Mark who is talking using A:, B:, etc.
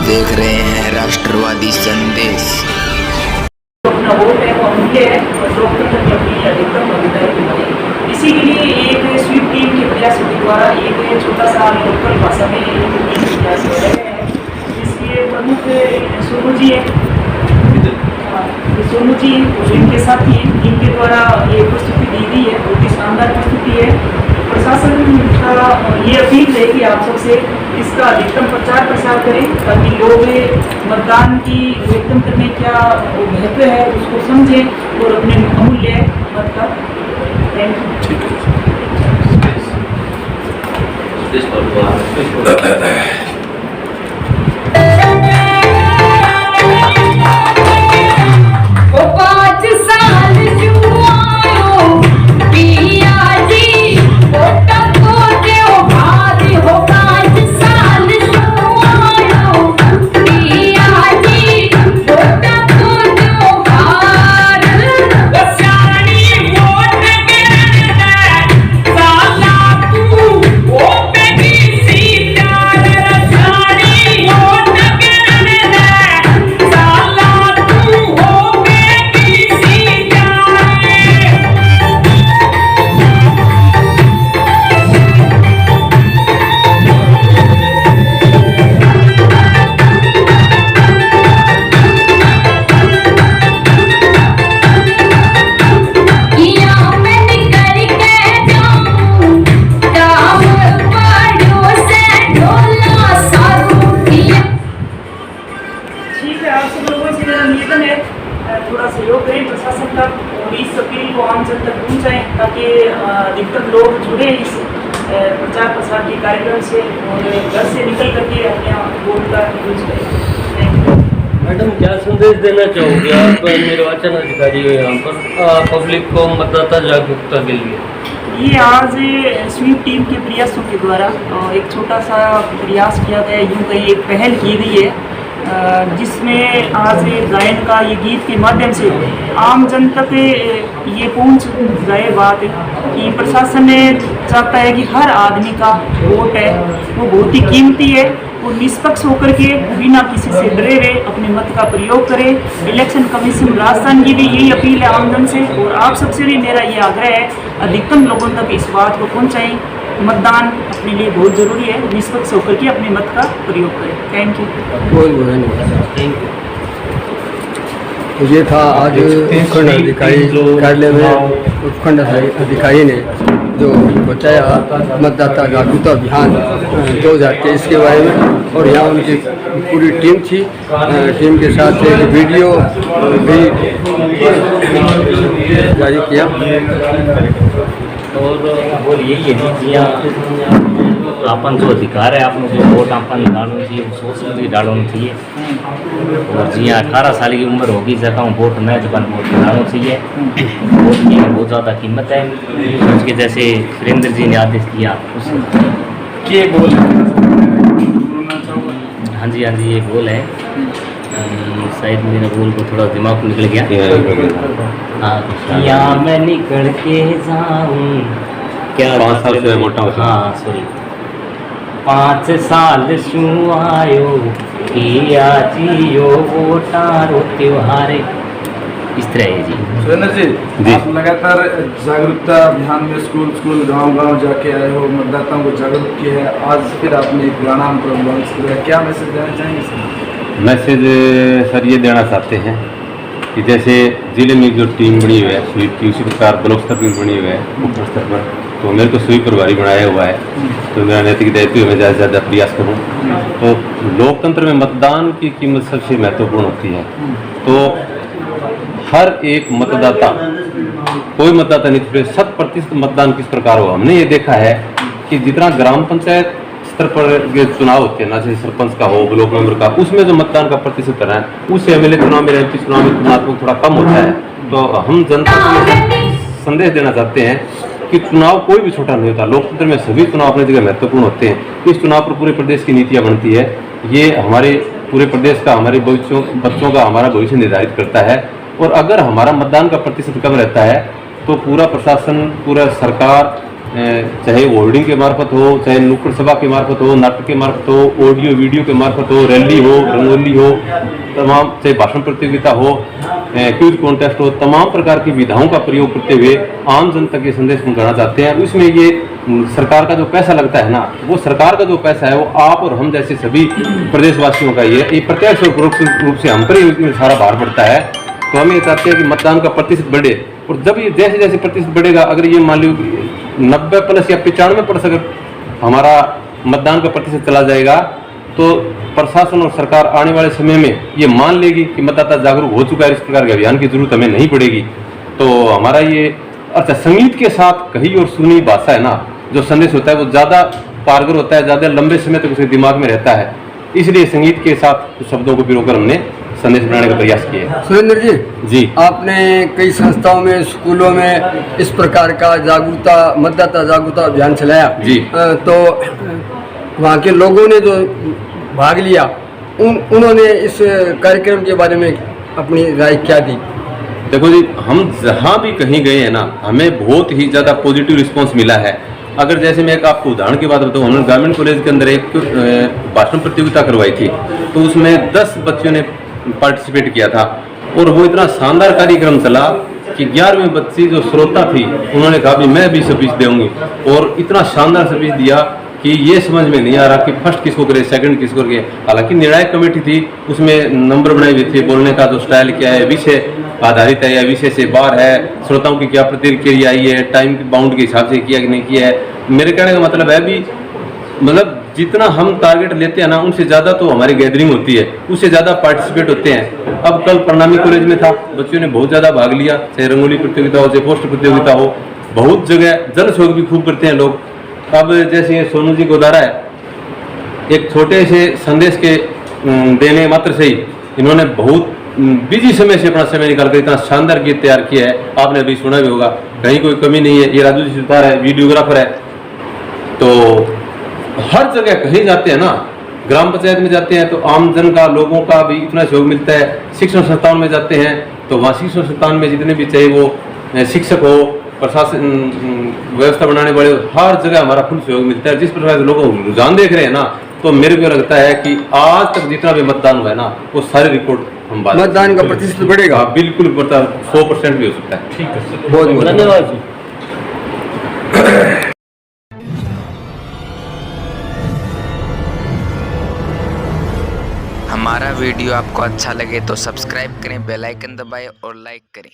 A: देख रहे हैं राष्ट्रवादी संदेश।
B: अपना वोट है वो अमूल्य है और लोकतंत्र की अपनी अधिकतम भागीदारी बनाई। इसी के लिए एक स्वीप टीम के प्रयासों के द्वारा एक छोटा सा लोकल भाषा में प्रयास हो रहे हैं। इसके प्रमुख सोनू जी है, सोनू जी और इनके साथी हैं, इनके द्वारा ये प्रस्तुति दी गई है। बहुत ही शानदार प्रस्तुति है। प्रशासन का ये अपील है कि आप सबसे इसका अधिकतम प्रचार प्रसार करें ताकि लोग मतदान की लोकतंत्र में क्या महत्व है उसको समझें और अपने अमूल्य मत का थोड़ा सहयोग करें प्रशासन का और इस अपील को आम जन तक पहुँचाएं ताकि अधिकतर लोग जुड़े इस प्रचार प्रसार के कार्यक्रम से और घर से निकल करके अपने वोट का यूज करें।
C: मैडम, क्या संदेश देना चाहोगे आप निर्वाचन अधिकारी हो यहाँ पर पब्लिक को मतदाता जागरूकता के लिए?
B: ये आज स्वीप टीम के प्रयासों के द्वारा एक छोटा सा प्रयास किया गया, यूँ कहीं एक पहल की गई है जिसमें आज गायन का ये गीत के माध्यम से आम जन तक ये पहुंच जाए बात कि प्रशासन चाहता है कि हर आदमी का वोट है वो बहुत ही कीमती है और निष्पक्ष होकर के बिना किसी से डरे हुए अपने मत का प्रयोग करें। इलेक्शन कमीशन राजस्थान की भी यही अपील है आमजन से और आप सबसे भी मेरा ये आग्रह है अधिकतम लोगों तक इस बात को पहुँचाएँ। मतदान अपने लिए बहुत ज़रूरी है, निष्पक्ष होकर के अपने मत का प्रयोग करें। Thank you.
D: तो ये था आज उपखंड अधिकारी कार्यालय में उपखंड अधिकारी ने जो बताया मतदाता जागरूकता अभियान 2023 के बारे में, और यहाँ उनकी पूरी टीम थी। टीम के साथ एक वीडियो भी जारी किया
E: और यही है जी अपन जो अधिकार है आपने जो वोट अपन डालना चाहिए वो सोच समझ के डालना चाहिए। और जी 18 साल की उम्र होगी जगह वोट न जब वोट डालना चाहिए। वोट की बहुत ज़्यादा कीमत है। उसके जैसे सुरेंद्र जी ने आदेश दिया उसके बोल, हाँ जी ये बोल है, शायद मेरा बोल को थोड़ा दिमाग को निकल गया। हाँ, या मैं निकल के जाऊँ क्या 5 साल से मोटा होता। हाँ सॉरी 5 साल शू आयो किया जियो वोटारो त्योहारे, इस तरह है जी।
F: सुरेंद्र जी, आप लगातार जागरूकता अभियान में स्कूल गांव जाके आए हो, मतदाताओं को जागरूक किया है। आज फिर आपने एक गाना लॉन्च किया, क्या मैसेज देना चाहेंगे सर?
G: मैसेज सर ये देना चाहते हैं कि जैसे ज़िले में जो टीम बनी हुई है स्वीप की, उसी प्रकार ब्लॉक स्तर पर बनी हुई है उप स्तर पर, तो मेरे को स्वीप प्रभारी बनाया हुआ है। तो मेरा नैतिक दायित्व मैं ज़्यादा से ज़्यादा प्रयास करूँ। तो लोकतंत्र में मतदान की कीमत सबसे महत्वपूर्ण होती है। तो हर एक मतदाता, कोई मतदाता नहीं, 100% मतदान किस प्रकार हो। हमने ये देखा है कि जितना ग्राम पंचायत स्तर पर चुनाव होते हैं ना, जैसे सरपंच का हो, ब्लॉक मेंबर का, उसमें जो मतदान का प्रतिशत है उससे एमएलए चुनाव में, एमपी चुनाव में तुलनात्मक थोड़ा कम होता है। तो हम जनता को संदेश देना चाहते हैं कि चुनाव कोई भी छोटा नहीं होता। लोकतंत्र में सभी चुनाव अपनी जगह महत्वपूर्ण होते हैं। इस चुनाव पर पूरे प्रदेश की नीतियाँ बनती है। ये हमारे पूरे प्रदेश का, हमारे बच्चों का हमारा भविष्य निर्धारित करता है। और अगर हमारा मतदान का प्रतिशत कम रहता है तो पूरा प्रशासन, पूरा सरकार चाहे होर्डिंग के मार्फत हो, चाहे नुक्कड़ सभा के मार्फत हो, नाटक के मार्फत हो, ऑडियो वीडियो के मार्फत हो, रैली हो, रंगोली हो, तमाम चाहे भाषण प्रतियोगिता हो, क्विज कॉन्टेस्ट हो, तमाम प्रकार की विधाओं का प्रयोग करते हुए आम जनता के संदेश पहुंचाना चाहते हैं। उसमें ये सरकार का जो पैसा लगता है ना, वो सरकार का जो पैसा है वो आप और हम जैसे सभी प्रदेशवासियों का ही है। ये प्रत्यक्ष और परोक्ष रूप से हम पर ही सारा भार पड़ता है। तो हम ये चाहते हैं कि मतदान का प्रतिशत बढ़े, और जब ये जैसे जैसे प्रतिशत बढ़ेगा, अगर ये मान लो 90+ या 95% अगर हमारा मतदान का प्रतिशत चला जाएगा, तो प्रशासन और सरकार आने वाले समय में ये मान लेगी कि मतदाता जागरूक हो चुका है, इस प्रकार के अभियान की जरूरत हमें नहीं पड़ेगी। तो हमारा ये अच्छा संगीत के साथ कही और सुनी भाषा है ना, जो संदेश होता है वो ज़्यादा कारगर होता है, ज़्यादा लंबे समय तक उसके दिमाग में रहता है। इसलिए संगीत के साथ कुछ शब्दों को पिरोकर हमने संदेश बनाने का प्रयास किया है।
D: सुरेंद्र
G: जी,
D: आपने कई संस्थाओं में, स्कूलों में इस प्रकार का मतदाता जागरूकता अभियान चलाया
G: जी।
D: तो वहाँ के लोगों ने जो भाग लिया, उन्होंने इस कार्यक्रम के बारे में अपनी राय क्या दी?
G: देखो जी, हम जहाँ भी कहीं गए हैं ना, हमें बहुत ही ज़्यादा पॉजिटिव रिस्पांस मिला है। अगर जैसे मैं एक आपको उदाहरण की बात बताऊँ, हमने ग्रामीण कॉलेज के अंदर एक भाषण प्रतियोगिता करवाई थी, तो उसमें 10 बच्चों ने पार्टिसिपेट किया था, और वो इतना शानदार कार्यक्रम चला कि 11वीं बच्ची जो श्रोता थी, उन्होंने कहा भी मैं भी स्पीच दूंगी, और इतना शानदार स्पीच दिया कि ये समझ में नहीं आ रहा कि फर्स्ट किसको करे, सेकंड किसको करे। हालांकि निर्णायक कमेटी थी, उसमें नंबर बनाए हुए थे, बोलने का जो स्टाइल क्या है, विषय आधारित है या विषय से बाहर है, श्रोताओं की क्या प्रतिक्रिया आई है, टाइम बाउंड के हिसाब से किया कि नहीं किया है। मेरे कहने का मतलब है भी, मतलब जितना हम टारगेट लेते हैं ना, उनसे ज़्यादा तो हमारी गैदरिंग होती है, उससे ज़्यादा पार्टिसिपेट होते हैं। अब कल प्रणामी कॉलेज में था, बच्चों ने बहुत ज़्यादा भाग लिया, चाहे रंगोली प्रतियोगिता हो, चाहे पोस्टर प्रतियोगिता हो, बहुत जगह जन सहयोग भी खूब करते हैं लोग। अब जैसे सोनू जी गोदारा है, एक छोटे से संदेश के देने मात्र से ही इन्होंने बहुत बिजी समय से अपना समय निकाल कर इतना शानदार गीत तैयार किया है। आपने अभी सुना भी होगा, कहीं कोई कमी नहीं है। ये राजू जी सुतार है, वीडियोग्राफर है। तो हर जगह कहीं जाते हैं ना, ग्राम पंचायत में जाते हैं तो आम जन का, लोगों का भी इतना सहयोग मिलता है। शिक्षण संस्थान में जाते हैं तो वहाँ शिक्षण संस्थान में जितने भी, चाहे वो शिक्षक हो, प्रशासन व्यवस्था बनाने वाले, हर जगह हमारा फुल सहयोग मिलता है। जिस प्रकार से लोगों को रुझान देख रहे हैं ना, तो मेरे को लगता है कि आज तक जितना भी मतदान हुआ है ना, वो सारे रिकॉर्ड हम बात,
D: मतदान का प्रतिशत बढ़ेगा?
G: बिल्कुल बढ़ता, 100% भी हो सकता है। ठीक है,
D: बहुत बहुत
C: धन्यवाद जी।
A: हमारा वीडियो आपको अच्छा लगे तो सब्सक्राइब करें, बेल आइकन दबाएं और लाइक करें।